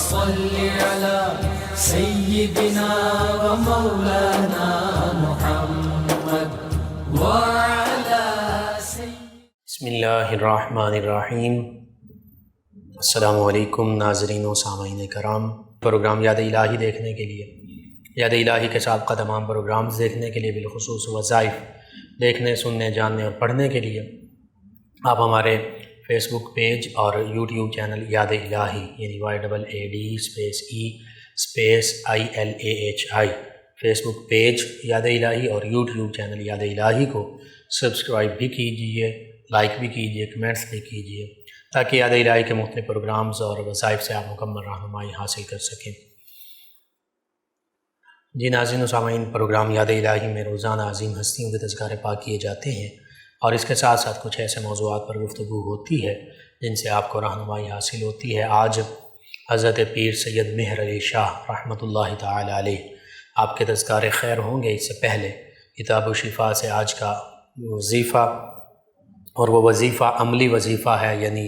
صل على سيدنا ومولانا محمد وعلى بسم اللہ الرحمن الرحیم۔ السلام علیکم ناظرین و سامعین کرام۔ پروگرام یاد الہی دیکھنے کے لیے، یاد الہی کے سابقہ تمام پروگرامز دیکھنے کے لیے، بالخصوص وظائف دیکھنے، سننے، جاننے اور پڑھنے کے لیے آپ ہمارے فیس بک پیج اور یوٹیوب چینل یاد الہی یعنی YAAD_EILAHI فیس بک پیج یاد الہی اور یوٹیوب چینل یاد الہی کو سبسکرائب بھی کیجئے، لائک بھی کیجئے، کمنٹس بھی کیجئے، تاکہ یاد الہی کے مختلف پروگرامز اور وظائف سے آپ مکمل رہنمائی حاصل کر سکیں۔ جی ناظرین و سامعین، پروگرام یاد الہی میں روزانہ عظیم ہستیوں کے تذکارے پاک کیے جاتے ہیں، اور اس کے ساتھ ساتھ کچھ ایسے موضوعات پر گفتگو ہوتی ہے جن سے آپ کو رہنمائی حاصل ہوتی ہے۔ آج حضرت پیر سید مہر علی شاہ رحمۃ اللہ تعالی علیہ آپ کے تذکارے خیر ہوں گے۔ اس سے پہلے کتاب و شفا سے آج کا وظیفہ، اور وہ وظیفہ عملی وظیفہ ہے، یعنی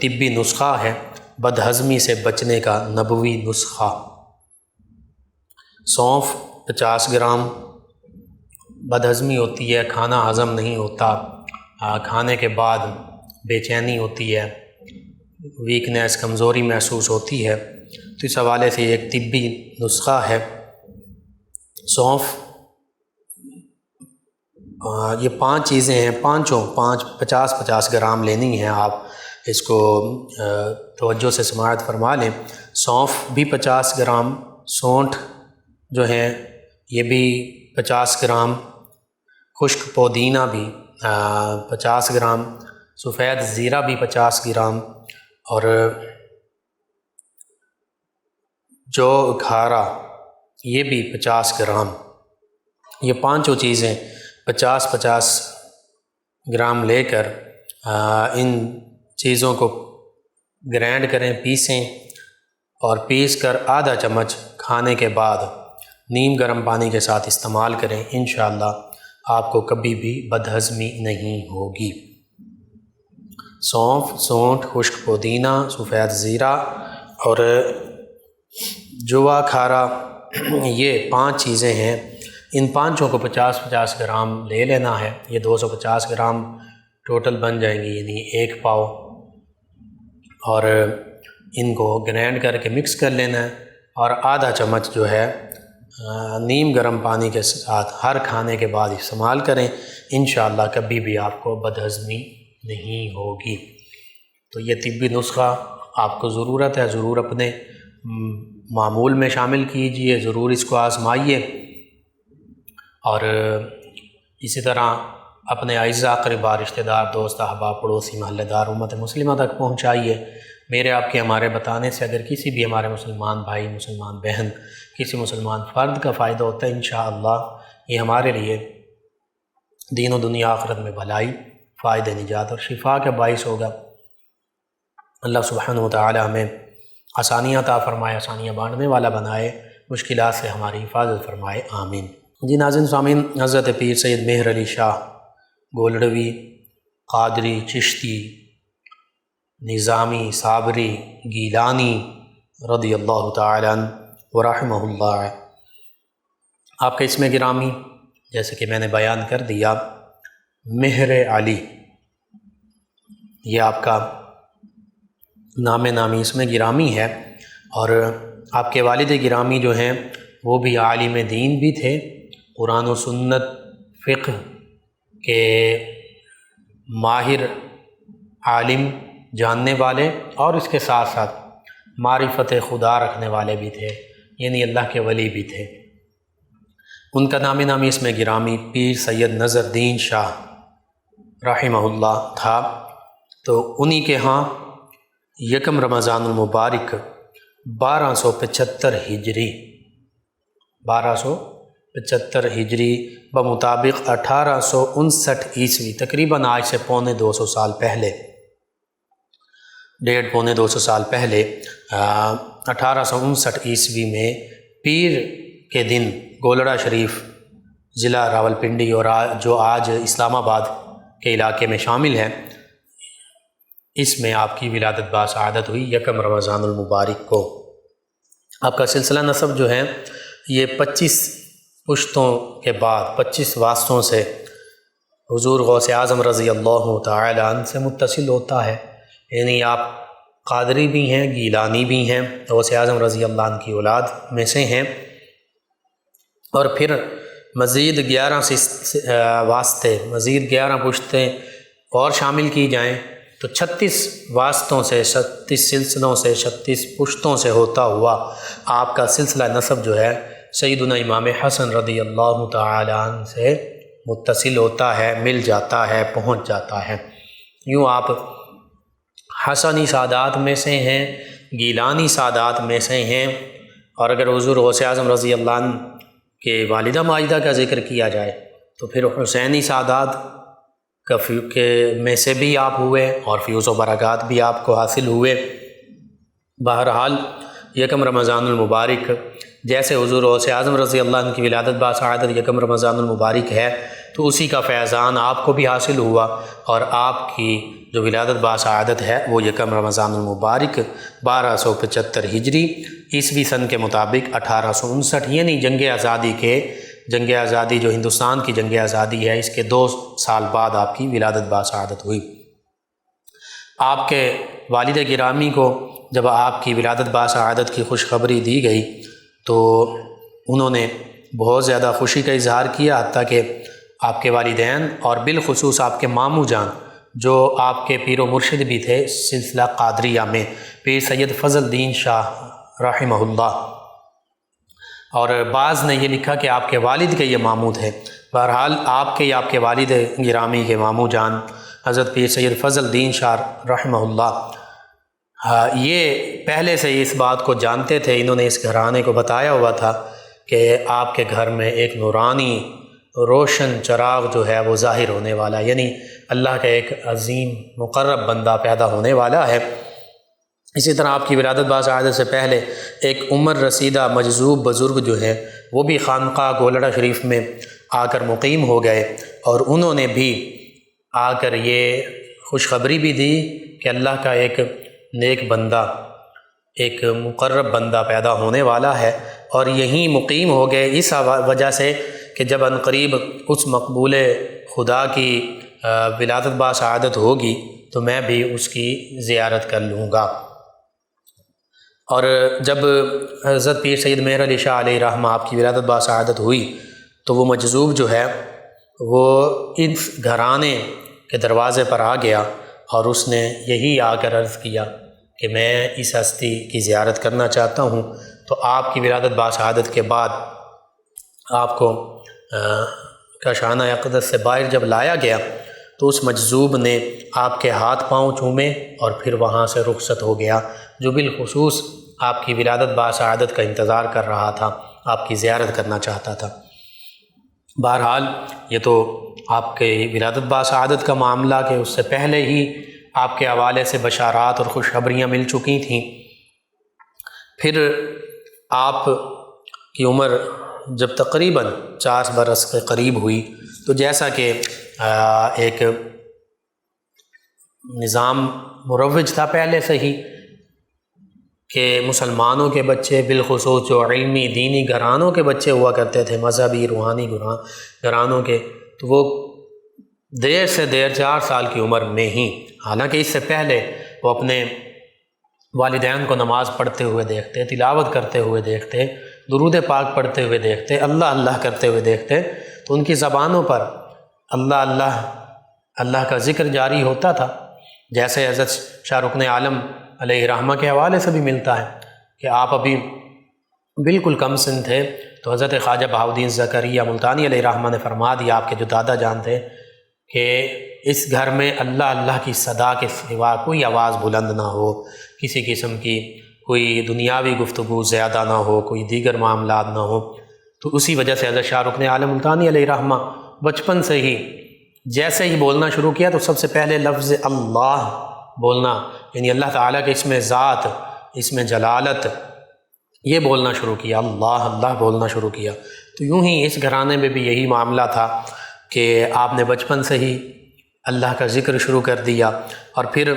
طبی نسخہ ہے، بدہضمی سے بچنے کا نبوی نسخہ۔ سونف 50 گرام۔ بدہضمی ہوتی ہے، کھانا ہضم نہیں ہوتا، کھانے کے بعد بے چینی ہوتی ہے، ویکنیس، کمزوری محسوس ہوتی ہے، تو اس حوالے سے ایک طبی نسخہ ہے۔ سونف، یہ 5 چیزیں ہیں، 50 گرام لینی ہیں۔ آپ اس کو توجہ سے سماعت فرما لیں۔ سونف بھی 50 گرام، سونٹھ جو ہیں یہ بھی 50 گرام، خشک پودینہ بھی 50 گرام، سفید زیرہ بھی 50 گرام، اور جو کھارا یہ بھی 50 گرام۔ یہ 5 چیزیں 50 گرام لے کر ان چیزوں کو گرینڈ کریں، پیسیں، اور پیس کر آدھا چمچ کھانے کے بعد نیم گرم پانی کے ساتھ استعمال کریں۔ انشاءاللہ آپ کو کبھی بھی بدہضمی نہیں ہوگی۔ سونف، سونٹھ، خشک پودینہ، سفید زیرہ اور جوا کھارا، یہ 5 چیزیں ہیں۔ ان 5 کو 50 گرام لے لینا ہے۔ یہ 250 گرام ٹوٹل بن جائیں گی، یعنی 1 پاؤ، اور ان کو گرینڈ کر کے مکس کر لینا ہے، اور آدھا چمچ جو ہے نیم گرم پانی کے ساتھ ہر کھانے کے بعد استعمال کریں۔ انشاءاللہ کبھی بھی آپ کو بدہضمی نہیں ہوگی۔ تو یہ طبی نسخہ آپ کو ضرورت ہے، ضرور اپنے معمول میں شامل کیجئے، ضرور اس کو آزمائیے، اور اسی طرح اپنے اعزاء، اقرباء، رشتہ دار، دوست، احباب، پڑوسی، محلہ دار، امت مسلمہ تک پہنچائیے۔ میرے آپ کے ہمارے بتانے سے اگر کسی بھی ہمارے مسلمان بھائی، مسلمان بہن، کسی مسلمان فرد کا فائدہ ہوتا ہے، انشاءاللہ یہ ہمارے لیے دین و دنیا آخرت میں بھلائی، فائدہ، نجات اور شفا کا باعث ہوگا۔ اللہ سبحانہ و تعالی ہمیں آسانیاں عطا فرمائے، آسانیاں بانٹنے والا بنائے، مشکلات سے ہماری حفاظت فرمائے، آمین۔ جی ناظرین سامعین، حضرت پیر سید مہر علی شاہ گولڑوی، قادری، چشتی، نظامی، صابری، گیلانی رضی اللہ تعالی عنہ ورحمہ اللہ، آپ کا اسم گرامی جیسے کہ میں نے بیان کر دیا، مہر علی، یہ آپ کا نامی اسم گرامی ہے، اور آپ کے والد گرامی جو ہیں وہ بھی عالم دین بھی تھے، قرآن و سنت، فقہ کے ماہر عالم، جاننے والے، اور اس کے ساتھ ساتھ معرفت خدا رکھنے والے بھی تھے، یعنی اللہ کے ولی بھی تھے۔ ان کا نامی اسم گرامی پیر سید نظر الدین شاہ رحمہ اللہ تھا۔ تو انہی کے ہاں 1 رمضان المبارک 1275 ہجری بمطابق 1859 عیسوی، تقریباً آج سے پونے 200 سال پہلے، 150 سال پہلے 1859 عیسوی میں پیر کے دن گولڑا شریف ضلع راولپنڈی، اور جو آج اسلام آباد کے علاقے میں شامل ہے، اس میں آپ کی ولادت باسعادت ہوئی 1 رمضان المبارک کو۔ آپ کا سلسلہ نسب جو ہے یہ 25 پشتوں کے بعد 25 واسطوں سے حضور غوث اعظم رضی اللہ تعالی عنہ سے متصل ہوتا ہے، یعنی آپ قادری بھی ہیں، گیلانی بھی ہیں، غوث اعظم رضی اللہ عنہ کی اولاد میں سے ہیں، اور پھر مزید 11 واسطے، مزید 11 پشتیں اور شامل کی جائیں تو 36 واسطوں سے، 36 سلسلوں سے، 36 پشتوں سے ہوتا ہوا آپ کا سلسلہ نسب جو ہے سیدنا امام حسن رضی اللہ تعالی عنہ سے متصل ہوتا ہے، مل جاتا ہے، پہنچ جاتا ہے۔ یوں آپ حسنی سادات میں سے ہیں، گیلانی سادات میں سے ہیں، اور اگر حضور غوث اعظم رضی اللہ عنہ کے والدہ ماجدہ کا ذکر کیا جائے تو پھر حسینی سادات کے میں سے بھی آپ ہوئے اور فیوز و برکات بھی آپ کو حاصل ہوئے۔ بہرحال 1 رمضان المبارک جیسے حضور غوث اعظم رضی اللہ عنہ کی ولادت باسعادت 1 رمضان المبارک ہے تو اسی کا فیضان آپ کو بھی حاصل ہوا، اور آپ کی جو ولادت باسعادت ہے وہ 1 رمضان المبارک 1275 ہجری عیسوی سن کے مطابق 1859، یعنی جنگ آزادی جو ہندوستان کی جنگ آزادی ہے اس کے 2 سال بعد آپ کی ولادت باسعادت ہوئی۔ آپ کے والد گرامی کو جب آپ کی ولادت باسعادت کی خوشخبری دی گئی تو انہوں نے بہت زیادہ خوشی کا اظہار کیا، حتیٰ کہ آپ کے والدین اور بالخصوص آپ کے ماموں جان جو آپ کے پیر و مرشد بھی تھے سلسلہ قادریہ میں، پیر سید فضل الدین شاہ رحمہ اللہ، اور بعض نے یہ لکھا کہ آپ کے والد کے یہ ماموں تھے۔ بہرحال آپ کے والد گرامی کے ماموں جان حضرت پیر سید فضل الدین شاہ رحمہ اللہ یہ پہلے سے اس بات کو جانتے تھے، انہوں نے اس گھرانے کو بتایا ہوا تھا کہ آپ کے گھر میں ایک نورانی روشن چراغ جو ہے وہ ظاہر ہونے والا، یعنی اللہ کا ایک عظیم مقرب بندہ پیدا ہونے والا ہے۔ اسی طرح آپ کی ولادت باسعادت سے پہلے ایک عمر رسیدہ مجذوب بزرگ جو ہے وہ بھی خانقاہ گولڑا شریف میں آ کر مقیم ہو گئے، اور انہوں نے بھی آ کر یہ خوشخبری بھی دی کہ اللہ کا ایک نیک بندہ، ایک مقرب بندہ پیدا ہونے والا ہے، اور یہیں مقیم ہو گئے اس وجہ سے کہ جب عنقریب اس مقبول خدا کی ولادت باسعادت ہوگی تو میں بھی اس کی زیارت کر لوں گا۔ اور جب حضرت پیر سید مہر علی شاہ علیہ رحمہ آپ کی ولادت باسعادت ہوئی تو وہ مجذوب جو ہے وہ اس گھرانے کے دروازے پر آ گیا، اور اس نے یہی آ کر عرض کیا کہ میں اس ہستی کی زیارت کرنا چاہتا ہوں۔ تو آپ کی ولادت باسعادت کے بعد آپ کو کاشانہ اقدس سے باہر جب لایا گیا تو اس مجذوب نے آپ کے ہاتھ پاؤں چومے اور پھر وہاں سے رخصت ہو گیا، جو بالخصوص آپ کی ولادت باسعادت کا انتظار کر رہا تھا، آپ کی زیارت کرنا چاہتا تھا۔ بہرحال یہ تو آپ کے ولادت باسعادت کا معاملہ کہ اس سے پہلے ہی آپ کے حوالے سے بشارات اور خوشخبریاں مل چکی تھیں۔ پھر آپ کی عمر جب تقریباً 4 برس کے قریب ہوئی تو جیسا کہ ایک نظام مروج تھا پہلے سے ہی کہ مسلمانوں کے بچے بالخصوص جو علمی دینی گھرانوں کے بچے ہوا کرتے تھے، مذہبی روحانی گھرانوں کے، تو وہ دیر سے دیر 4 سال کی عمر میں ہی، حالانکہ اس سے پہلے وہ اپنے والدین کو نماز پڑھتے ہوئے دیکھتے، تلاوت کرتے ہوئے دیکھتے، درود پاک پڑھتے ہوئے دیکھتے، اللہ اللہ کرتے ہوئے دیکھتے، تو ان کی زبانوں پر اللہ اللہ اللہ کا ذکر جاری ہوتا تھا، جیسے حضرت شاہ رکن عالم علیہ رحمہ کے حوالے سے بھی ملتا ہے کہ آپ ابھی بالکل کم سن تھے تو حضرت خواجہ بہاؤالدین زکریا ملتانی علیہ رحمہ نے فرما دیا، آپ کے جو دادا جان تھے، کہ اس گھر میں اللہ اللہ کی صدا کے سوا کوئی آواز بلند نہ ہو، کسی قسم کی کوئی دنیاوی گفتگو زیادہ نہ ہو، کوئی دیگر معاملات نہ ہو۔ تو اسی وجہ سے حضرت شاہ رکن عالم ملتانی علیہ رحمہ بچپن سے ہی جیسے ہی بولنا شروع کیا تو سب سے پہلے لفظ اللہ بولنا، یعنی اللہ تعالیٰ کے اسم ذات، اسم جلالت، یہ بولنا شروع کیا، اللہ اللہ بولنا شروع کیا۔ تو یوں ہی اس گھرانے میں بھی یہی معاملہ تھا کہ آپ نے بچپن سے ہی اللہ کا ذکر شروع کر دیا، اور پھر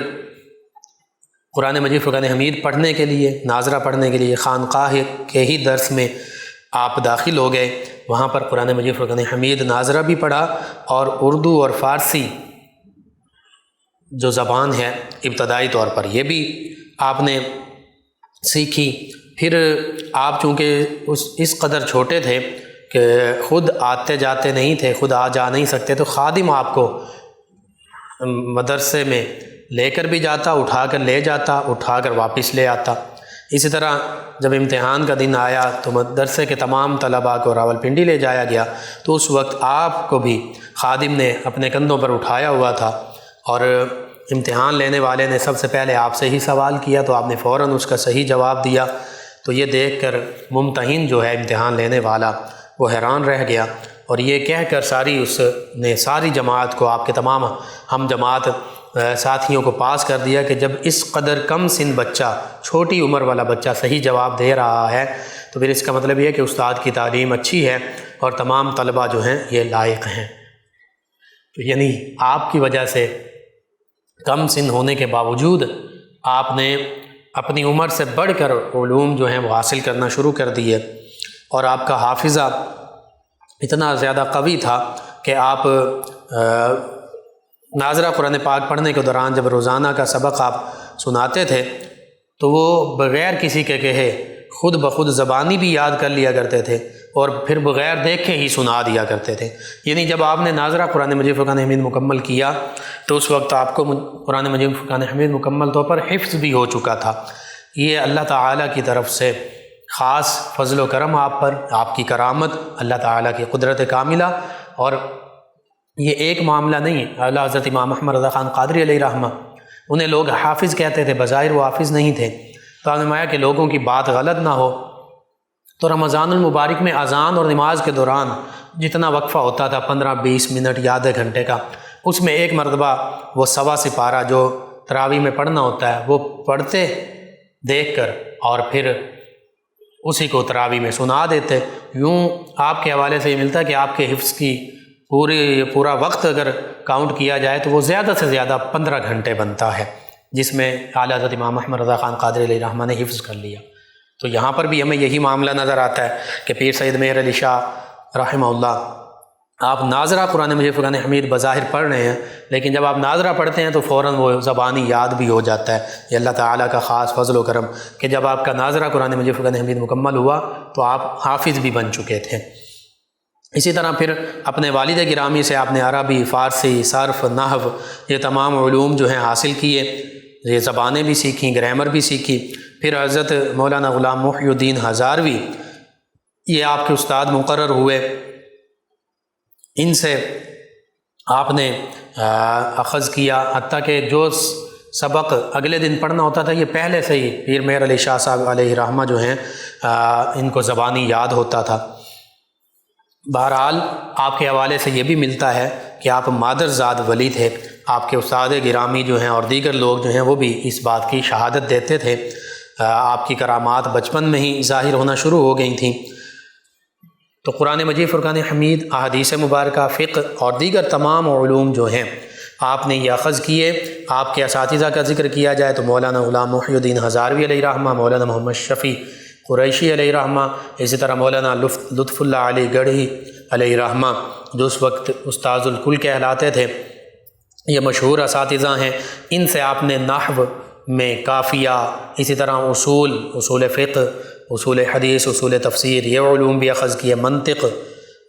قرآن مجید فرقان حمید پڑھنے کے لیے، ناظرہ پڑھنے کے لیے خانقاہ کے ہی درس میں آپ داخل ہو گئے، وہاں پر قرآن مجید فرقان حمید ناظرہ بھی پڑھا، اور اردو اور فارسی جو زبان ہے ابتدائی طور پر یہ بھی آپ نے سیکھی۔ پھر آپ چونکہ اس قدر چھوٹے تھے کہ خود آتے جاتے نہیں تھے، خود آ جا نہیں سکتے، تو خادم آپ کو مدرسے میں لے کر بھی جاتا، اٹھا کر لے جاتا، اٹھا کر واپس لے آتا۔ اسی طرح جب امتحان کا دن آیا تو مدرسے کے تمام طلباء کو راولپنڈی لے جایا گیا، تو اس وقت آپ کو بھی خادم نے اپنے کندھوں پر اٹھایا ہوا تھا، اور امتحان لینے والے نے سب سے پہلے آپ سے ہی سوال کیا تو آپ نے فوراً اس کا صحیح جواب دیا۔ تو یہ دیکھ کر ممتحن جو ہے امتحان لینے والا وہ حیران رہ گیا، اور یہ کہہ کر ساری جماعت کو، آپ کے تمام ہم جماعت ساتھیوں کو پاس کر دیا کہ جب اس قدر کم سن بچہ، چھوٹی عمر والا بچہ صحیح جواب دے رہا ہے تو پھر اس کا مطلب یہ ہے کہ استاد کی تعلیم اچھی ہے اور تمام طلباء جو ہیں یہ لائق ہیں۔ تو یعنی آپ کی وجہ سے کم سن ہونے کے باوجود آپ نے اپنی عمر سے بڑھ کر علوم جو ہیں وہ حاصل کرنا شروع کر دیے، اور آپ کا حافظہ اتنا زیادہ قوی تھا کہ آپ ناظرہ قرآن پاک پڑھنے کے دوران جب روزانہ کا سبق آپ سناتے تھے تو وہ بغیر کسی کے کہے خود بخود زبانی بھی یاد کر لیا کرتے تھے، اور پھر بغیر دیکھے ہی سنا دیا کرتے تھے۔ یعنی جب آپ نے ناظرہ قرآن مجید فرقان حمید مکمل کیا تو اس وقت آپ کو قرآن مجید فرقان حمید مکمل طور پر حفظ بھی ہو چکا تھا۔ یہ اللہ تعالیٰ کی طرف سے خاص فضل و کرم آپ پر، آپ کی کرامت، اللہ تعالیٰ کی قدرت کاملہ۔ اور یہ ایک معاملہ نہیں، اعلیٰ حضرت امام احمد رضا خان قادری علیہ رحمہ، انہیں لوگ حافظ کہتے تھے، بظاہر وہ حافظ نہیں تھے، تو آپ نے فرمایا کہ لوگوں کی بات غلط نہ ہو تو رمضان المبارک میں اذان اور نماز کے دوران جتنا وقفہ ہوتا تھا 15-20 منٹ یا آدھے گھنٹے کا، اس میں ایک مرتبہ وہ سوا سپارہ جو تراویح میں پڑھنا ہوتا ہے وہ پڑھتے دیکھ کر، اور پھر اسی کو تراویح میں سنا دیتے۔ یوں آپ کے حوالے سے یہ ملتا ہے کہ آپ کے حفظ کی پورا وقت اگر کاؤنٹ کیا جائے تو وہ زیادہ سے زیادہ 15 گھنٹے بنتا ہے، جس میں اعلیٰ حضرت امام احمد رضا خان قادری علیہ رحمہ نے حفظ کر لیا۔ تو یہاں پر بھی ہمیں یہی معاملہ نظر آتا ہے کہ پیر سید مہر علی شاہ رحمہ اللہ، آپ ناظرہ قرآن مجید فرقان حمید بظاہر پڑھ رہے ہیں، لیکن جب آپ ناظرہ پڑھتے ہیں تو فوراً وہ زبانی یاد بھی ہو جاتا ہے۔ یہ اللہ تعالیٰ کا خاص فضل و کرم کہ جب آپ کا ناظرہ قرآن مجید فرقان حمید مکمل ہوا تو آپ حافظ بھی بن چکے تھے۔ اسی طرح پھر اپنے والد گرامی سے آپ نے عربی، فارسی، صرف، نحو، یہ تمام علوم جو ہیں حاصل کیے، یہ زبانیں بھی سیکھیں، گرامر بھی سیکھی۔ پھر حضرت مولانا غلام محی الدین ہزاروی یہ آپ کے استاد مقرر ہوئے، ان سے آپ نے اخذ کیا، حتیٰ کہ جو سبق اگلے دن پڑھنا ہوتا تھا یہ پہلے سے ہی پیر مہر علی شاہ صاحب علیہ رحمہ جو ہیں ان کو زبانی یاد ہوتا تھا۔ بہرحال آپ کے حوالے سے یہ بھی ملتا ہے کہ آپ مادر زاد ولی تھے، آپ کے استاد گرامی جو ہیں اور دیگر لوگ جو ہیں وہ بھی اس بات کی شہادت دیتے تھے۔ آپ کی کرامات بچپن میں ہی ظاہر ہونا شروع ہو گئی تھیں۔ تو قرآن مجید فرقان حمید، احادیث مبارکہ، فقہ اور دیگر تمام علوم جو ہیں آپ نے یہ اخذ کیے۔ آپ کے اساتذہ کا ذکر کیا جائے تو مولانا غلام محی الدین ہزاروی علیہ رحمہ، مولانا محمد شفیع قریشی علیہ رحمہ، اسی طرح مولانا لطف اللہ علی گڑھی علیہ رحمہ جو اس وقت استاذ الکل کہلاتے تھے، یہ مشہور اساتذہ ہیں۔ ان سے آپ نے نحو میں کافیہ، اسی طرح اصول فقہ، اصول حدیث، اصول تفسیر، یہ علوم بھی اخذ کیے۔ منطق،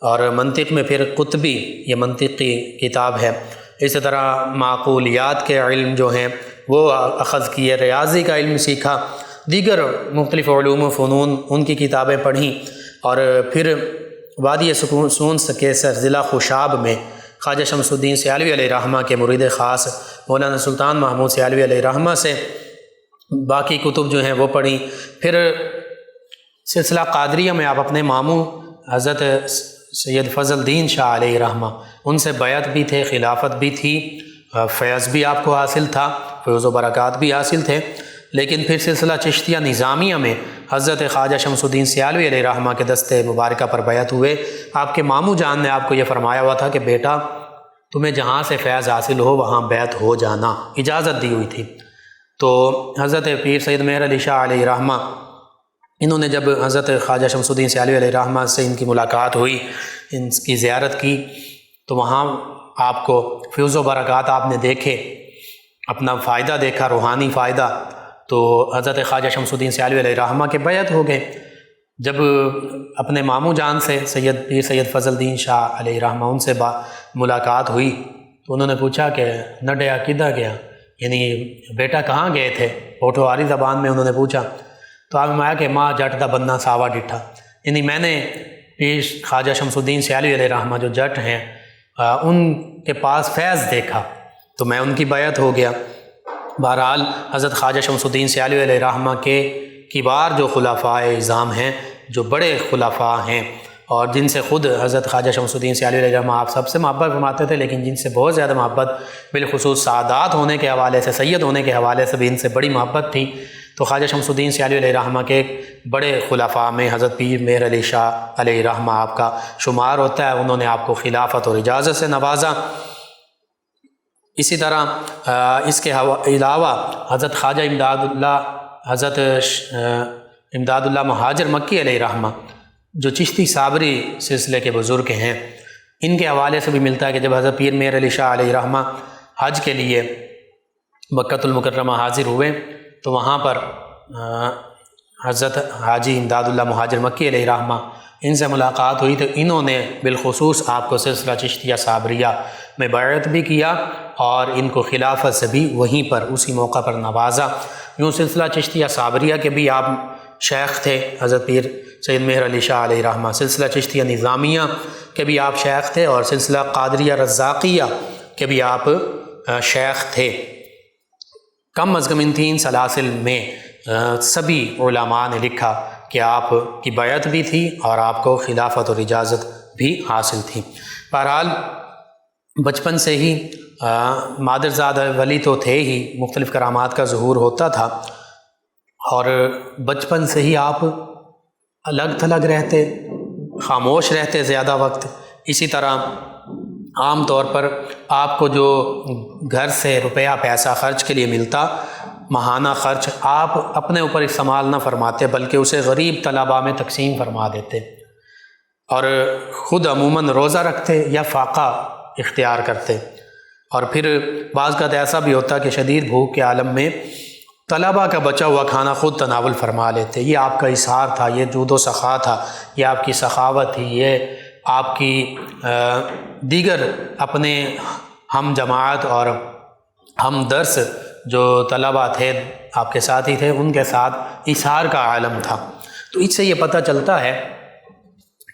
اور منطق میں پھر قطبی، یہ منطق کی کتاب ہے۔ اسی طرح معقولیات کے علم جو ہیں وہ اخذ کیے، ریاضی کا علم سیکھا، دیگر مختلف علوم و فنون ان کی کتابیں پڑھیں۔ اور پھر وادی سکون کیسر ضلع خوشاب میں خواجہ شمس الدین سیالوی علیہ رحمہ کے مرید خاص مولانا سلطان محمود سیالوی علیہ رحمہ سے باقی کتب جو ہیں وہ پڑھیں۔ پھر سلسلہ قادریہ میں آپ اپنے ماموں حضرت سید فضل الدین شاہ علیہ رحمہ ان سے بیعت بھی تھے، خلافت بھی تھی، فیض بھی آپ کو حاصل تھا، فیض و برکات بھی حاصل تھے۔ لیکن پھر سلسلہ چشتیہ نظامیہ میں حضرت خواجہ شمس الدین سیالوی علیہ رحمہ کے دستے مبارکہ پر بیعت ہوئے۔ آپ کے ماموں جان نے آپ کو یہ فرمایا ہوا تھا کہ بیٹا تمہیں جہاں سے فیض حاصل ہو وہاں بیعت ہو جانا، اجازت دی ہوئی تھی۔ تو حضرت پیر سید مہر علی شاہ علیہ رحمہ انہوں نے جب حضرت خواجہ شمس الدین سیالوی علیہ رحمہ سے ان کی ملاقات ہوئی، ان کی زیارت کی، تو وہاں آپ کو فیض و برکات آپ نے دیکھے، اپنا فائدہ دیکھا، روحانی فائدہ، تو حضرت خواجہ شمس الدین سیالوی علیہ رحمہ کے بیعت ہو گئے۔ جب اپنے ماموں جان سے سید پیر سید فضل الدین شاہ علیہ رحمہ ان سے ملاقات ہوئی تو انہوں نے پوچھا کہ نڈیا کدھر گیا، یعنی بیٹا کہاں گئے تھے، پوٹھواری زبان میں انہوں نے پوچھا، تو آپ نے کہا کہ ماں جٹ دا بننا ساوا ڈٹھا، یعنی میں نے پیر خواجہ شمس الدین سیالوی علیہ رحمہ جو جٹ ہیں ان کے پاس فیض دیکھا، تو میں ان کی بیعت ہو گیا۔ بہرحال حضرت خواجہ شمس الدین سیالوی علیہ رحمہ کے کبار جو خلفاء اعظام ہیں، جو بڑے خلفاء ہیں، اور جن سے خود حضرت خواجہ شمس الدین سیالوی علیہ رحمہ آپ سب سے محبت فرماتے تھے، لیکن جن سے بہت زیادہ محبت بالخصوص سعادات ہونے کے حوالے سے، سید ہونے کے حوالے سے بھی ان سے بڑی محبت تھی، تو خواجہ شمس الدین سیالوی علیہ رحمہ کے بڑے خلفاء میں حضرت پیر مہر علی شاہ علیہ رحمہ آپ کا شمار ہوتا ہے۔ انہوں نے آپ کو خلافت اور اجازت سے نوازا۔ اسی طرح اس کے علاوہ حضرت خواجہ حضرت امداد اللہ مہاجر مکی علیہ رحمہ جو چشتی صابری سلسلے کے بزرگ ہیں، ان کے حوالے سے بھی ملتا ہے کہ جب حضرت پیر مہر علی شاہ علیہ رحمہ حج کے لیے مکۃ المکرمہ حاضر ہوئے تو وہاں پر حضرت حاجی امداد اللہ مہاجر مکی علیہ رحمہ ان سے ملاقات ہوئی، تو انہوں نے بالخصوص آپ کو سلسلہ چشتیہ صابریہ میں بیعت بھی کیا اور ان کو خلافت سے بھی وہیں پر اسی موقع پر نوازا۔ یوں سلسلہ چشتیہ صابریہ کے بھی آپ شیخ تھے حضرت پیر سید مہر علی شاہ علیہ رحمہ، سلسلہ چشتیہ نظامیہ کے بھی آپ شیخ تھے، اور سلسلہ قادریہ رزاقیہ کے بھی آپ شیخ تھے۔ کم از کم ان 3 سلاسل میں سبھی علماء نے لکھا کہ آپ کی بیعت بھی تھی اور آپ کو خلافت اور اجازت بھی حاصل تھی۔ بہرحال بچپن سے ہی مادرزاد ولی تو تھے ہی، مختلف کرامات کا ظہور ہوتا تھا، اور بچپن سے ہی آپ الگ تھلگ رہتے، خاموش رہتے زیادہ وقت۔ اسی طرح عام طور پر آپ کو جو گھر سے روپیہ پیسہ خرچ کے لیے ملتا، ماہانہ خرچ، آپ اپنے اوپر استعمال نہ فرماتے بلکہ اسے غریب طلباء میں تقسیم فرما دیتے، اور خود عموماً روزہ رکھتے یا فاقہ اختیار کرتے، اور پھر بعض کا ایسا بھی ہوتا کہ شدید بھوک کے عالم میں طلباء کا بچا ہوا کھانا خود تناول فرما لیتے۔ یہ آپ کا اظہار تھا، یہ جود و سخا تھا، یہ آپ کی سخاوت تھی، یہ آپ کی دیگر اپنے ہم جماعت اور ہم درس جو طلباء تھے آپ کے ساتھی تھے ان کے ساتھ اظہار کا عالم تھا۔ تو اس سے یہ پتہ چلتا ہے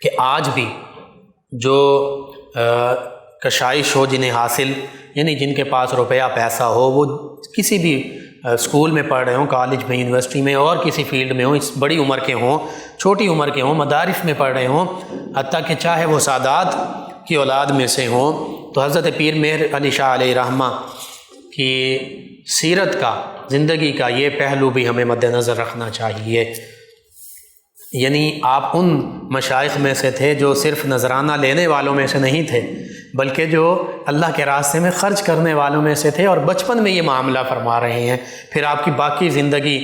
کہ آج بھی جو کشائش ہو جنہیں حاصل، یعنی جن کے پاس روپیہ پیسہ ہو، وہ کسی بھی اسکول میں پڑھ رہے ہوں، کالج میں، یونیورسٹی میں، اور کسی فیلڈ میں ہوں، اس بڑی عمر کے ہوں، چھوٹی عمر کے ہوں، مدارس میں پڑھ رہے ہوں، حتیٰ کہ چاہے وہ سادات کی اولاد میں سے ہوں، تو حضرت پیر مہر علی شاہ علیہ رحمہ کی سیرت کا، زندگی کا یہ پہلو بھی ہمیں مد نظر رکھنا چاہیے۔ یعنی آپ ان مشائخ میں سے تھے جو صرف نذرانہ لینے والوں میں سے نہیں تھے، بلکہ جو اللہ کے راستے میں خرچ کرنے والوں میں سے تھے، اور بچپن میں یہ معاملہ فرما رہے ہیں۔ پھر آپ کی باقی زندگی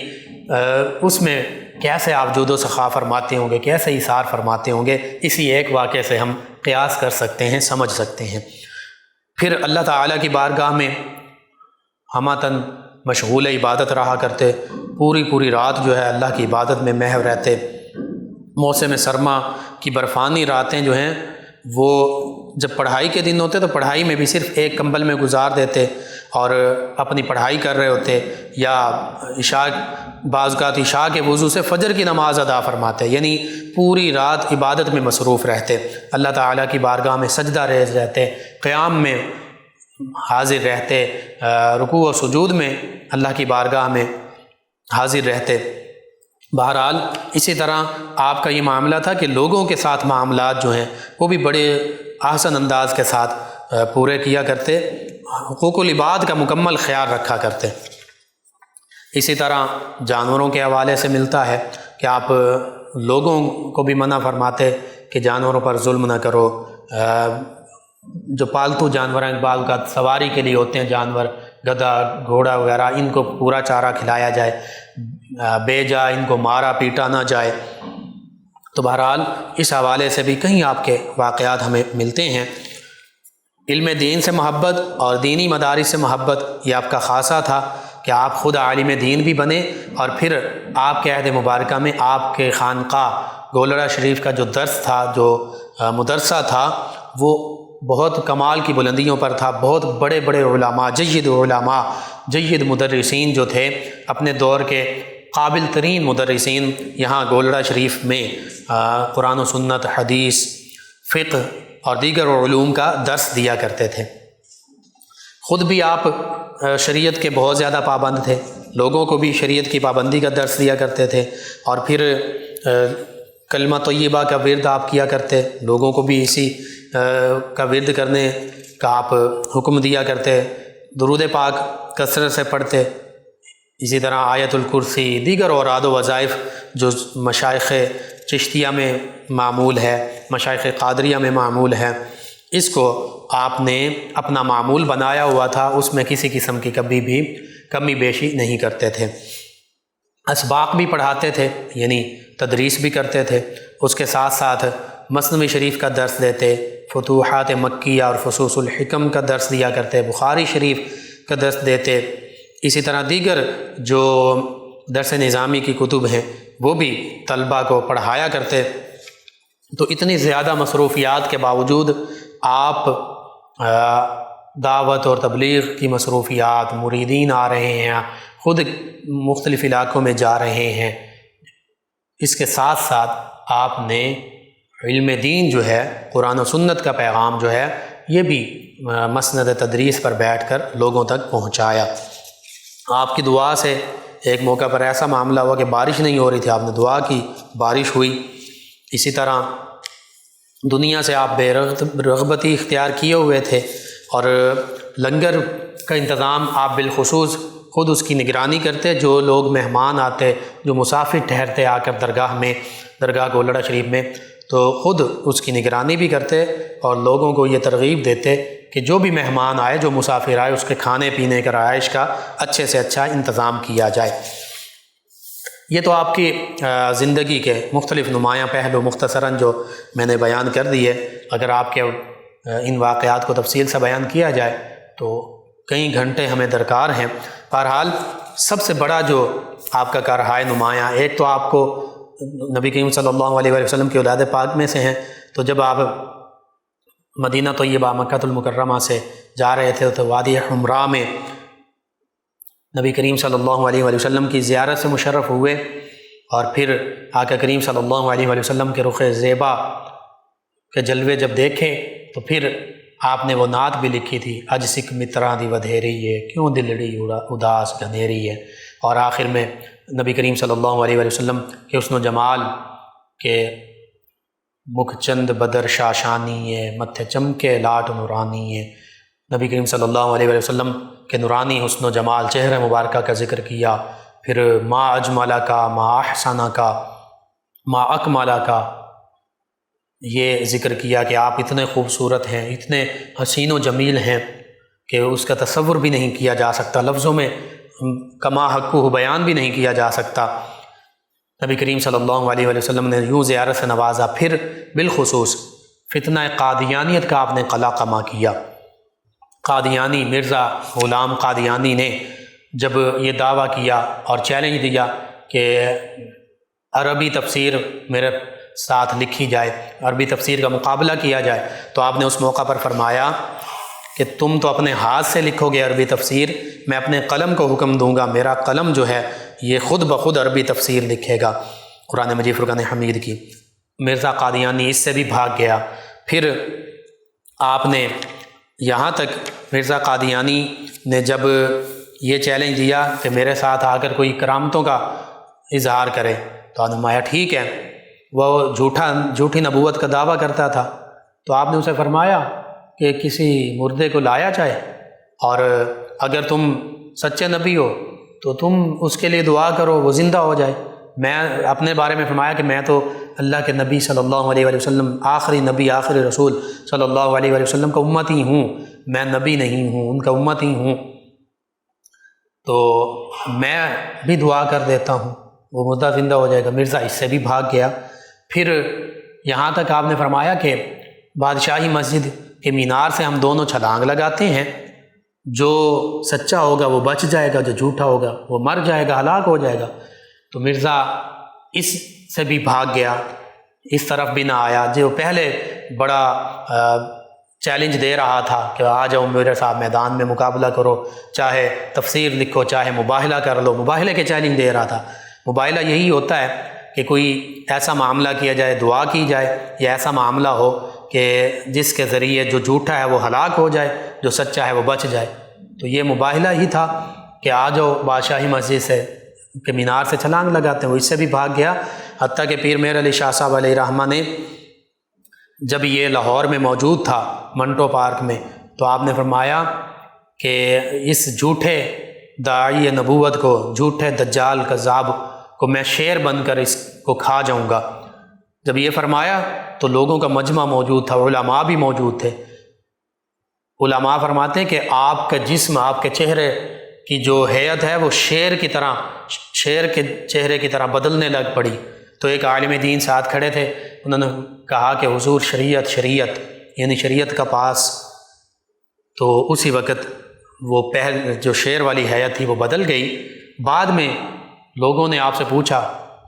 اس میں کیسے آپ جود و سخا فرماتے ہوں گے، کیسے ایثار فرماتے ہوں گے، اسی ایک واقعے سے ہم قیاس کر سکتے ہیں، سمجھ سکتے ہیں۔ پھر اللہ تعالیٰ کی بارگاہ میں ہماتن مشغول عبادت رہا کرتے، پوری رات جو ہے اللہ کی عبادت میں محو رہتے۔ موسم سرما کی برفانی راتیں جو ہیں وہ جب پڑھائی کے دن ہوتے تو پڑھائی میں بھی صرف ایک کمبل میں گزار دیتے اور اپنی پڑھائی کر رہے ہوتے، یا عشاء، بعض اوقات عشاء کے وضو سے فجر کی نماز ادا فرماتے، یعنی پوری رات عبادت میں مصروف رہتے، اللہ تعالیٰ کی بارگاہ میں سجدہ ریز رہتے، قیام میں حاضر رہتے، رکوع و سجود میں اللہ کی بارگاہ میں حاضر رہتے۔ بہرحال اسی طرح آپ کا یہ معاملہ تھا کہ لوگوں کے ساتھ معاملات جو ہیں وہ بھی بڑے احسن انداز کے ساتھ پورے کیا کرتے، حقوق العباد کا مکمل خیال رکھا کرتے۔ اسی طرح جانوروں کے حوالے سے ملتا ہے کہ آپ لوگوں کو بھی منع فرماتے کہ جانوروں پر ظلم نہ کرو۔ جو پالتو جانور ہیں، بعض اوقات سواری کے لیے ہوتے ہیں جانور، گدھا گھوڑا وغیرہ ان کو پورا چارہ کھلایا جائے، بے جا ان کو مارا پیٹا نہ جائے۔ تو بہرحال اس حوالے سے بھی کہیں آپ کے واقعات ہمیں ملتے ہیں۔ علم دین سے محبت اور دینی مدارس سے محبت یہ آپ کا خاصہ تھا کہ آپ خود عالم دین بھی بنے، اور پھر آپ کے عہد مبارکہ میں آپ کے خانقاہ گولڑا شریف کا جو درس تھا، جو مدرسہ تھا، وہ بہت کمال کی بلندیوں پر تھا۔ بہت بڑے بڑے علماء، جید مدرسین جو تھے، اپنے دور کے قابل ترین مدرسین یہاں گولڑا شریف میں قرآن و سنت، حدیث، فقہ اور دیگر علوم کا درس دیا کرتے تھے۔ خود بھی آپ شریعت کے بہت زیادہ پابند تھے، لوگوں کو بھی شریعت کی پابندی کا درس دیا کرتے تھے، اور پھر کلمہ طیبہ کا ورد آپ کیا کرتے، لوگوں کو بھی اسی کا ورد کرنے کا آپ حکم دیا کرتے، درود پاک کثرت سے پڑھتے، اسی طرح آیت الکرسی، دیگر اوراد و وظائف جو مشائخ چشتیہ میں معمول ہے، مشائخ قادریہ میں معمول ہے، اس کو آپ نے اپنا معمول بنایا ہوا تھا، اس میں کسی قسم کی کبھی بھی کمی بیشی نہیں کرتے تھے۔ اسباق بھی پڑھاتے تھے، یعنی تدریس بھی کرتے تھے، اس کے ساتھ ساتھ مثنوی شریف کا درس دیتے، فتوحات مکیہ اور فصوص الحکم کا درس دیا کرتے، بخاری شریف کا درس دیتے، اسی طرح دیگر جو درس نظامی کی کتب ہیں وہ بھی طلباء کو پڑھایا کرتے۔ تو اتنی زیادہ مصروفیات کے باوجود آپ دعوت اور تبلیغ کی مصروفیات، مریدین آ رہے ہیں، خود مختلف علاقوں میں جا رہے ہیں، اس کے ساتھ ساتھ آپ نے علم دین جو ہے، قرآن و سنت کا پیغام جو ہے، یہ بھی مسند تدریس پر بیٹھ کر لوگوں تک پہنچایا۔ آپ کی دعا سے ایک موقع پر ایسا معاملہ ہوا کہ بارش نہیں ہو رہی تھی، آپ نے دعا کی، بارش ہوئی۔ اسی طرح دنیا سے آپ بے رغبتی اختیار کیے ہوئے تھے، اور لنگر کا انتظام آپ بالخصوص خود اس کی نگرانی کرتے، جو لوگ مہمان آتے، جو مسافر ٹھہرتے آ کر درگاہ گولڑا شریف میں، تو خود اس کی نگرانی بھی کرتے اور لوگوں کو یہ ترغیب دیتے کہ جو بھی مہمان آئے، جو مسافر آئے، اس کے کھانے پینے کا، رہائش کا اچھے سے اچھا انتظام کیا جائے۔ یہ تو آپ کی زندگی کے مختلف نمایاں پہلو مختصراً جو میں نے بیان کر دیے۔ اگر آپ کے ان واقعات کو تفصیل سے بیان کیا جائے تو کئی گھنٹے ہمیں درکار ہیں۔ بہرحال سب سے بڑا جو آپ کا کارہائے نمایاں، ایک تو آپ کو نبی کریم صلی اللہ علیہ وآلہ وسلم کی اولاد پاک میں سے ہیں، تو جب آپ مدینہ طیبہ مکہ المکرمہ سے جا رہے تھے تو وادی حمراء میں نبی کریم صلی اللہ علیہ وآلہ وسلم کی زیارت سے مشرف ہوئے، اور پھر آقا کریم صلی اللہ علیہ وآلہ وسلم کے رخ زیبا کے جلوے جب دیکھے تو پھر آپ نے وہ نعت بھی لکھی تھی، اج سکھ متراں دی ودھیری ہے، کیوں دلڑی اداس گھنیری ہے، اور آخر میں نبی کریم صلی اللہ علیہ وآلہ وسلم کے حسن و جمال کے مکھ چند بدر شاشانی ہے، متھے چمکے لاٹ نورانی ہے، نبی کریم صلی اللہ علیہ وآلہ وسلم کے نورانی حسن و جمال، چہرہ مبارکہ کا ذکر کیا، پھر ما اجملہ کا، ما احسنہ کا، ما اکملہ کا یہ ذکر کیا کہ آپ اتنے خوبصورت ہیں، اتنے حسین و جمیل ہیں کہ اس کا تصور بھی نہیں کیا جا سکتا، لفظوں میں کما حقہ بیان بھی نہیں کیا جا سکتا۔ نبی کریم صلی اللہ علیہ وآلہ وسلم نے یوں زیارت سے نوازا۔ پھر بالخصوص فتنہ قادیانیت کا آپ نے قلع قمع کیا۔ قادیانی مرزا غلام قادیانی نے جب یہ دعویٰ کیا اور چیلنج دیا کہ عربی تفسیر میرے ساتھ لکھی جائے، عربی تفسیر کا مقابلہ کیا جائے، تو آپ نے اس موقع پر فرمایا کہ تم تو اپنے ہاتھ سے لکھو گے عربی تفسیر، میں اپنے قلم کو حکم دوں گا، میرا قلم جو ہے یہ خود بخود عربی تفسیر لکھے گا قرآن مجید فرقان حمید کی۔ مرزا قادیانی اس سے بھی بھاگ گیا۔ پھر آپ نے یہاں تک مرزا قادیانی نے جب یہ چیلنج دیا کہ میرے ساتھ آ کر کوئی کرامتوں کا اظہار کرے، تو آپ نے فرمایا ٹھیک ہے، وہ جھوٹی نبوت کا دعویٰ کرتا تھا، تو آپ نے اسے فرمایا کہ کسی مردے کو لایا جائے، اور اگر تم سچے نبی ہو تو تم اس کے لیے دعا کرو وہ زندہ ہو جائے۔ میں اپنے بارے میں فرمایا کہ میں تو اللہ کے نبی صلی اللہ علیہ وآلہ وسلم، آخری نبی آخری رسول صلی اللہ علیہ وآلہ وسلم کا امتی ہوں، میں نبی نہیں ہوں، ان کا امتی ہوں۔ تو میں بھی دعا کر دیتا ہوں، وہ مردہ زندہ ہو جائے گا۔ مرزا اس سے بھی بھاگ گیا۔ پھر یہاں تک آپ نے فرمایا کہ بادشاہی مسجد کے مینار سے ہم دونوں چھلانگ لگاتے ہیں، جو سچا ہوگا وہ بچ جائے گا، جو جھوٹا ہوگا وہ مر جائے گا، ہلاک ہو جائے گا۔ تو مرزا اس سے بھی بھاگ گیا، اس طرف بھی نہ آیا۔ جو پہلے بڑا چیلنج دے رہا تھا کہ آ جاؤ میرے ساتھ میدان میں مقابلہ کرو، چاہے تفسیر لکھو، چاہے مباہلہ کر لو، مباہلے کے چیلنج دے رہا تھا۔ مباہلہ یہی ہوتا ہے کہ کوئی ایسا معاملہ کیا جائے، دعا کی جائے، یا ایسا معاملہ ہو کہ جس کے ذریعے جو جھوٹا ہے وہ ہلاک ہو جائے، جو سچا ہے وہ بچ جائے۔ تو یہ مباہلہ ہی تھا کہ آ جاؤ بادشاہی مسجد سے کہ مینار سے چھلانگ لگاتے ہیں۔ وہ اس سے بھی بھاگ گیا، حتیٰ کہ پیر مہر علی شاہ صاحب علیہ رحمہ نے جب یہ لاہور میں موجود تھا منٹو پارک میں، تو آپ نے فرمایا کہ اس جھوٹے داعی نبوت کو، جھوٹے دجال کذاب کو میں شیر بن کر اس کو کھا جاؤں گا۔ جب یہ فرمایا تو لوگوں کا مجمع موجود تھا، علماء بھی موجود تھے۔ علماء فرماتے ہیں کہ آپ کا جسم، آپ کے چہرے کی جو ہیئت ہے وہ شیر کی طرح، شیر کے چہرے کی طرح بدلنے لگ پڑی۔ تو ایک عالم دین ساتھ کھڑے تھے، انہوں نے کہا کہ حضور شریعت یعنی شریعت کا پاس۔ تو اسی وقت وہ جو شیر والی حیت تھی وہ بدل گئی۔ بعد میں لوگوں نے آپ سے پوچھا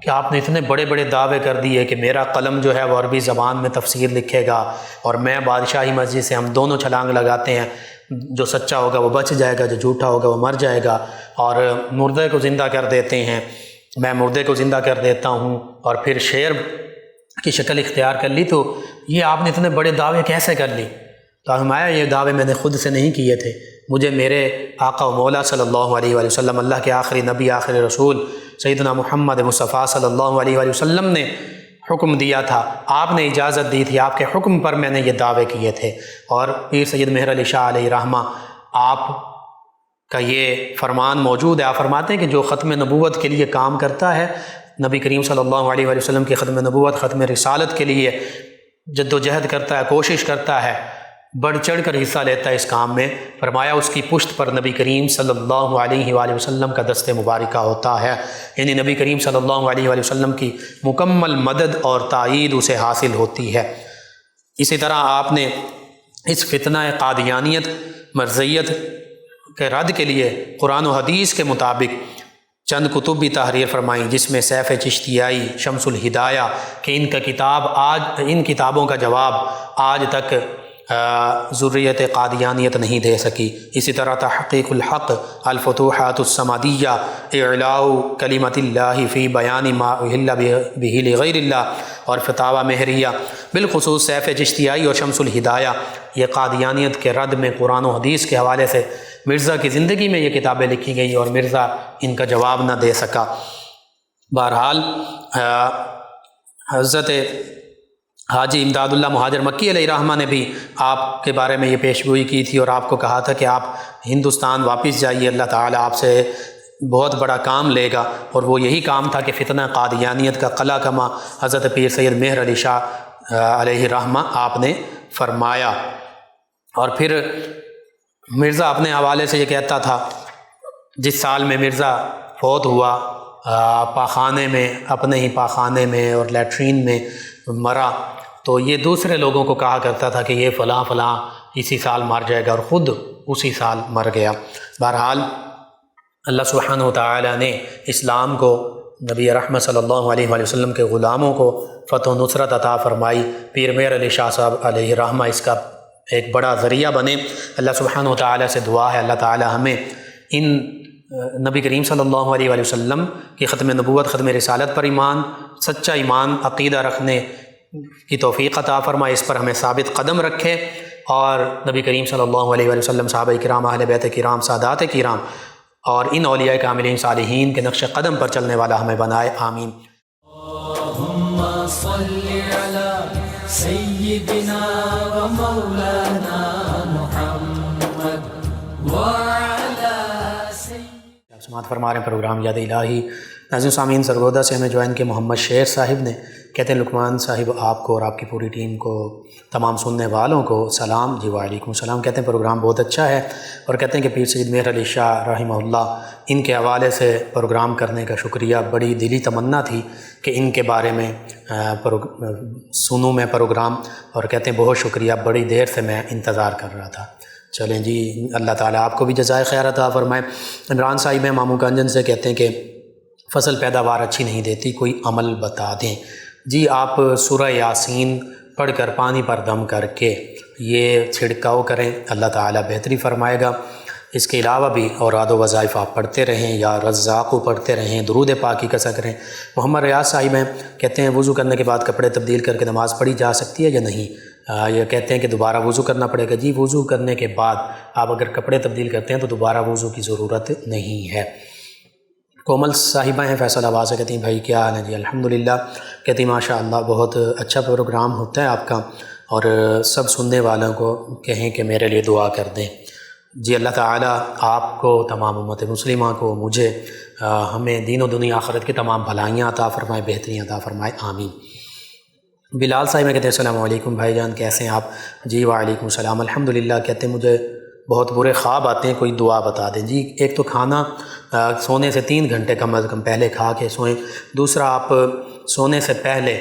کہ آپ نے اتنے بڑے بڑے دعوے کر دیے کہ میرا قلم جو ہے وہ عربی زبان میں تفسیر لکھے گا، اور میں بادشاہی مسجد سے ہم دونوں چھلانگ لگاتے ہیں، جو سچا ہوگا وہ بچ جائے گا، جو جھوٹا ہوگا وہ مر جائے گا، اور مردے کو زندہ کر دیتے ہیں، میں مردے کو زندہ کر دیتا ہوں، اور پھر شیر کی شکل اختیار کر لی۔ تو یہ آپ نے اتنے بڑے دعوے کیسے کر لی؟ تو فرمایا یہ دعوے میں نے خود سے نہیں کیے تھے، مجھے میرے آقا و مولا صلی اللہ علیہ وآلہ وسلم، اللہ کے آخری نبی، آخری رسول سیدنا محمد مصطفیٰ صلی اللہ علیہ وآلہ وسلم نے حکم دیا تھا، آپ نے اجازت دی تھی، آپ کے حکم پر میں نے یہ دعوے کیے تھے۔ اور پیر سید مہر علی شاہ علیہ رحمہ آپ کا یہ فرمان موجود ہے، آپ فرماتے ہیں کہ جو ختم نبوت کے لیے کام کرتا ہے، نبی کریم صلی اللہ علیہ وآلہ وسلم کی ختم نبوت، ختم رسالت کے لیے جد و جہد کرتا ہے، کوشش کرتا ہے، بڑھ چڑھ کر حصہ لیتا ہے اس کام میں، فرمایا اس کی پشت پر نبی کریم صلی اللہ علیہ وآلہ وسلم کا دست مبارکہ ہوتا ہے، یعنی نبی کریم صلی اللہ علیہ وآلہ وسلم کی مکمل مدد اور تائید اسے حاصل ہوتی ہے۔ اسی طرح آپ نے اس فتنہ قادیانیت، مرزیت کے رد کے لیے قرآن و حدیث کے مطابق چند کتب بھی تحریر فرمائیں، جس میں سیف چشتیائی، شمس الہدایہ، کہ ان کتابوں کا جواب آج تک ذریت قادیانیت نہیں دے سکی۔ اسی طرح تحقیق الحق، الفتوحات الصمدیہ، اعلاء کلمت اللہ فی بیان ما احل بہ لغیر اللہ، اور فتاوی مہریہ، بالخصوص سیف چشتیائی اور شمس الہدایہ، یہ قادیانیت کے رد میں قرآن و حدیث کے حوالے سے مرزا کی زندگی میں یہ کتابیں لکھی گئی، اور مرزا ان کا جواب نہ دے سکا۔ بہرحال حضرت حاجی امداد اللہ مہاجر مکی علیہ رحمہ نے بھی آپ کے بارے میں یہ پیشگوئی کی تھی، اور آپ کو کہا تھا کہ آپ ہندوستان واپس جائیے، اللہ تعالیٰ آپ سے بہت بڑا کام لے گا، اور وہ یہی کام تھا کہ فتنہ قادیانیت کا قلع کما حضرت پیر سید مہر علی شاہ علیہ رحمہ آپ نے فرمایا۔ اور پھر مرزا اپنے حوالے سے یہ کہتا تھا، جس سال میں مرزا فوت ہوا، پاخانے میں، اپنے ہی پاخانے میں اور لیٹرین میں مرا، تو یہ دوسرے لوگوں کو کہا کرتا تھا کہ یہ فلاں فلاں اسی سال مر جائے گا، اور خود اسی سال مر گیا۔ بہرحال اللہ سبحانہ وتعالی نے اسلام کو، نبی رحمت صلی اللہ علیہ وآلہ وسلم کے غلاموں کو فتح و نصرت عطا فرمائی۔ پیر مہر علی شاہ صاحب علیہ رحمہ اس کا ایک بڑا ذریعہ بنے۔ اللہ سبحانہ وتعالی سے دعا ہے اللہ تعالی ہمیں ان نبی کریم صلی اللہ علیہ وآلہ وسلم کی ختم نبوت، ختم رسالت پر ایمان، سچا ایمان، عقیدہ رکھنے کی توفیق عطا فرمائے، اس پر ہمیں ثابت قدم رکھے، اور نبی کریم صلی اللہ علیہ وآلہ وسلم، صحابہ کرام، اہل بیت کرام، سادات کرام اور ان اولیاء کاملین صالحین کے نقش قدم پر چلنے والا ہمیں بنائے، آمین۔ اللہم صلی علی سیدنا و مولانا محمد وعلی سماعت فرما رہے ہیں پروگرام یاد الہی ناظرین سامعین، سرگودا سے ہمیں جوائن کیا محمد شیر صاحب نے، کہتے ہیں لقمان صاحب آپ کو اور آپ کی پوری ٹیم کو، تمام سننے والوں کو سلام۔ جی وعلیکم السلام۔ کہتے ہیں پروگرام بہت اچھا ہے، اور کہتے ہیں کہ پیر سید مہر علی شاہ رحمہ اللہ، ان کے حوالے سے پروگرام کرنے کا شکریہ، بڑی دلی تمنا تھی کہ ان کے بارے میں سنوں میں پروگرام، اور کہتے ہیں بہت شکریہ، بڑی دیر سے میں انتظار کر رہا تھا۔ چلیں جی، اللہ تعالیٰ آپ کو بھی جزائے خیر عطا فرمائے۔ عمران صاحب ہیں مامو گنجن سے، کہتے ہیں کہ فصل پیداوار اچھی نہیں دیتی، کوئی عمل بتا دیں۔ جی، آپ سورہ یاسین پڑھ کر پانی پر دم کر کے یہ چھڑکاؤ کریں، اللہ تعالیٰ بہتری فرمائے گا۔ اس کے علاوہ بھی اوراد و وظائف آپ پڑھتے رہیں، یا رزاق کو پڑھتے رہیں، درود پاک کی کسا کریں۔ محمد ریاض صاحب ہیں، کہتے ہیں وضو کرنے کے بعد کپڑے تبدیل کر کے نماز پڑھی جا سکتی ہے یا نہیں؟ یہ کہتے ہیں کہ دوبارہ وضو کرنا پڑے گا۔ جی، وضو کرنے کے بعد آپ اگر کپڑے تبدیل کرتے ہیں تو دوبارہ وضو کی ضرورت نہیں ہے۔ کومل صاحبہ ہیں فیصل آباد سے، کہتی ہیں بھائی کیا حال ہے؟ جی الحمدللہ، کہتی ہیں ماشاء اللہ بہت اچھا پروگرام ہوتا ہے آپ کا، اور سب سننے والوں کو کہیں کہ میرے لیے دعا کر دیں۔ جی، اللہ تعالیٰ آپ کو، تمام امت مسلمہ کو، مجھے، ہمیں دین و دنیا آخرت کی تمام بھلائیاں عطا فرمائے، بہتریاں عطا فرمائے، آمین۔ بلال صاحب میں کہتے ہیں السلام علیکم بھائی جان، کیسے ہیں آپ؟ جی وعلیکم السلام، الحمدللہ۔ کہتے ہیں مجھے بہت برے خواب آتے ہیں، کوئی دعا بتا دیں۔ جی، ایک تو کھانا سونے سے 3 گھنٹے کم از کم پہلے کھا کے سوئیں۔ دوسرا، آپ سونے سے پہلے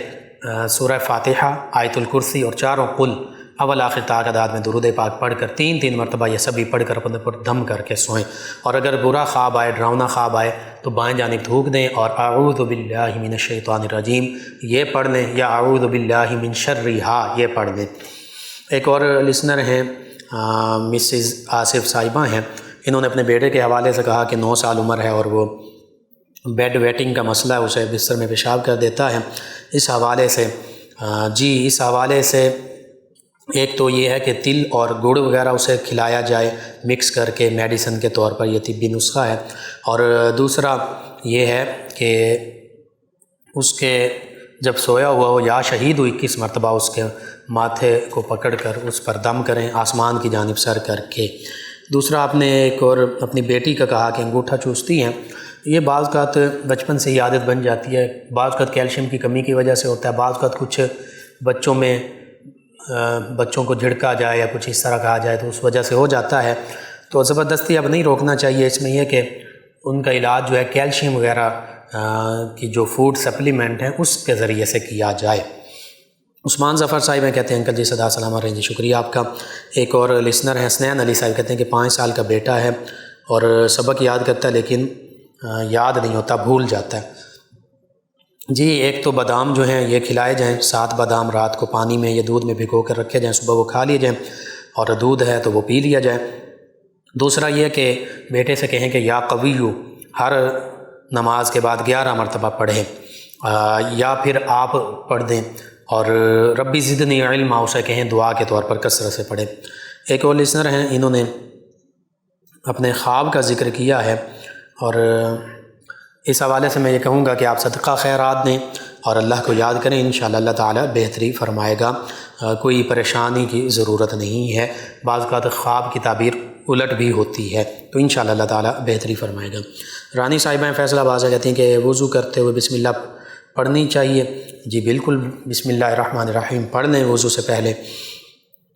سورہ فاتحہ، آیت الکرسی اور چاروں قل اول آخر تعداد میں درود پاک پڑھ کر 3 مرتبہ یہ سبھی پڑھ کر اپنے پر دم کر کے سوئیں۔ اور اگر برا خواب آئے، ڈراؤنا خواب آئے تو بائیں جانب تھوک دیں اور اعوذ باللہ من الشیطان الرجیم یہ پڑھ لیں، یا اعوذ باللہ من شرہا یہ پڑھ لیں۔ ایک اور لسنر ہیں مسز آصف صاحبہ ہیں، انہوں نے اپنے بیٹے کے حوالے سے کہا کہ 9 سال عمر ہے اور وہ بیڈ ویٹنگ کا مسئلہ ہے، اسے بستر میں پیشاب کر دیتا ہے۔ اس حوالے سے اس حوالے سے ایک تو یہ ہے کہ تل اور گڑ وغیرہ اسے کھلایا جائے مکس کر کے میڈیسن کے طور پر، یہ طبی نسخہ ہے۔ اور دوسرا یہ ہے کہ اس کے جب سویا ہوا ہو یا شہید ہو 21 مرتبہ اس کے ماتھے کو پکڑ کر اس پر دم کریں، آسمان کی جانب سر کر کے۔ دوسرا، آپ نے ایک اور اپنی بیٹی کا کہا کہ انگوٹھا چوستی ہیں، یہ بعض اوقات بچپن سے ہی عادت بن جاتی ہے، بعض اوقات کیلشیم کی کمی کی وجہ سے ہوتا ہے، بعض اوقات کچھ بچوں کو جھڑکا جائے یا کچھ اس طرح کہا جائے تو اس وجہ سے ہو جاتا ہے، تو زبردستی اب نہیں روکنا چاہیے۔ اس میں یہ کہ ان کا علاج جو ہے کیلشیم وغیرہ کی جو فوڈ سپلیمنٹ ہیں اس کے ذریعے سے کیا جائے۔ عثمان ظفر صاحب ہیں، کہتے ہیں انکل جی صدا سلامت رہیں۔ جی شکریہ آپ کا۔ ایک اور لسنر ہیں حسنین علی صاحب، کہتے ہیں کہ 5 سال کا بیٹا ہے اور سبق یاد کرتا ہے لیکن یاد نہیں ہوتا، بھول جاتا ہے۔ جی، ایک تو بادام جو ہیں یہ کھلائے جائیں، 7 بادام رات کو پانی میں یا دودھ میں بھگو کر رکھے جائیں، صبح وہ کھا لیے جائیں، اور دودھ ہے تو وہ پی لیا جائے۔ دوسرا یہ کہ بیٹے سے کہیں کہ یا قویو ہر نماز کے بعد 11 مرتبہ پڑھیں، یا پھر آپ پڑھ دیں، اور ربی زدنی علما اسے کہیں دعا کے طور پر کثرت سے پڑھیں۔ ایک اور لسنر ہیں، انہوں نے اپنے خواب کا ذکر کیا ہے، اور اس حوالے سے میں یہ کہوں گا کہ آپ صدقہ خیرات دیں اور اللہ کو یاد کریں، انشاءاللہ اللہ تعالیٰ بہتری فرمائے گا، کوئی پریشانی کی ضرورت نہیں ہے۔ بعض اوقات خواب کی تعبیر الٹ بھی ہوتی ہے، تو انشاءاللہ اللہ تعالیٰ بہتری فرمائے گا۔ رانی صاحبہ فیصلہ آباد کہتی ہیں کہ وضو کرتے ہوئے بسم اللہ پڑھنی چاہیے۔ جی بالکل، بسم اللہ الرحمن الرحیم پڑھ لیں وضو سے پہلے۔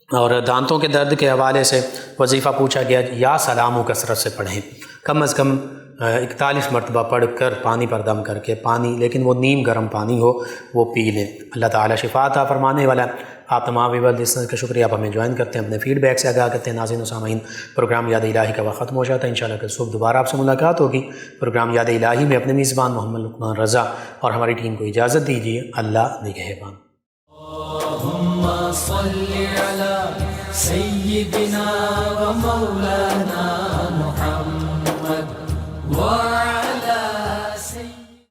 اور دانتوں کے درد کے حوالے سے وظیفہ پوچھا گیا، یا سلام و کثرت سے پڑھیں، کم از کم 41 مرتبہ پڑھ کر پانی پر دم کر کے، پانی لیکن وہ نیم گرم پانی ہو وہ پی لیں۔ اللہ تعالیٰ شفا عطا فرمانے والا ہے۔ آپ تمام ویور کا شکریہ، آپ ہمیں جوائن کرتے ہیں، اپنے فیڈ بیک سے آگاہ کرتے ہیں۔ ناظرین و سامعین، پروگرام یاد الہی کا وقت ختم ہو جاتا ہے، انشاءاللہ کل صبح دوبارہ آپ سے ملاقات ہوگی۔ پروگرام یاد الہی میں اپنے میزبان محمد لقمان رضا اور ہماری ٹیم کو اجازت دیجیے۔ اللہ نگہبان۔ اللہم صلی علی سیدنا و مولانا محمد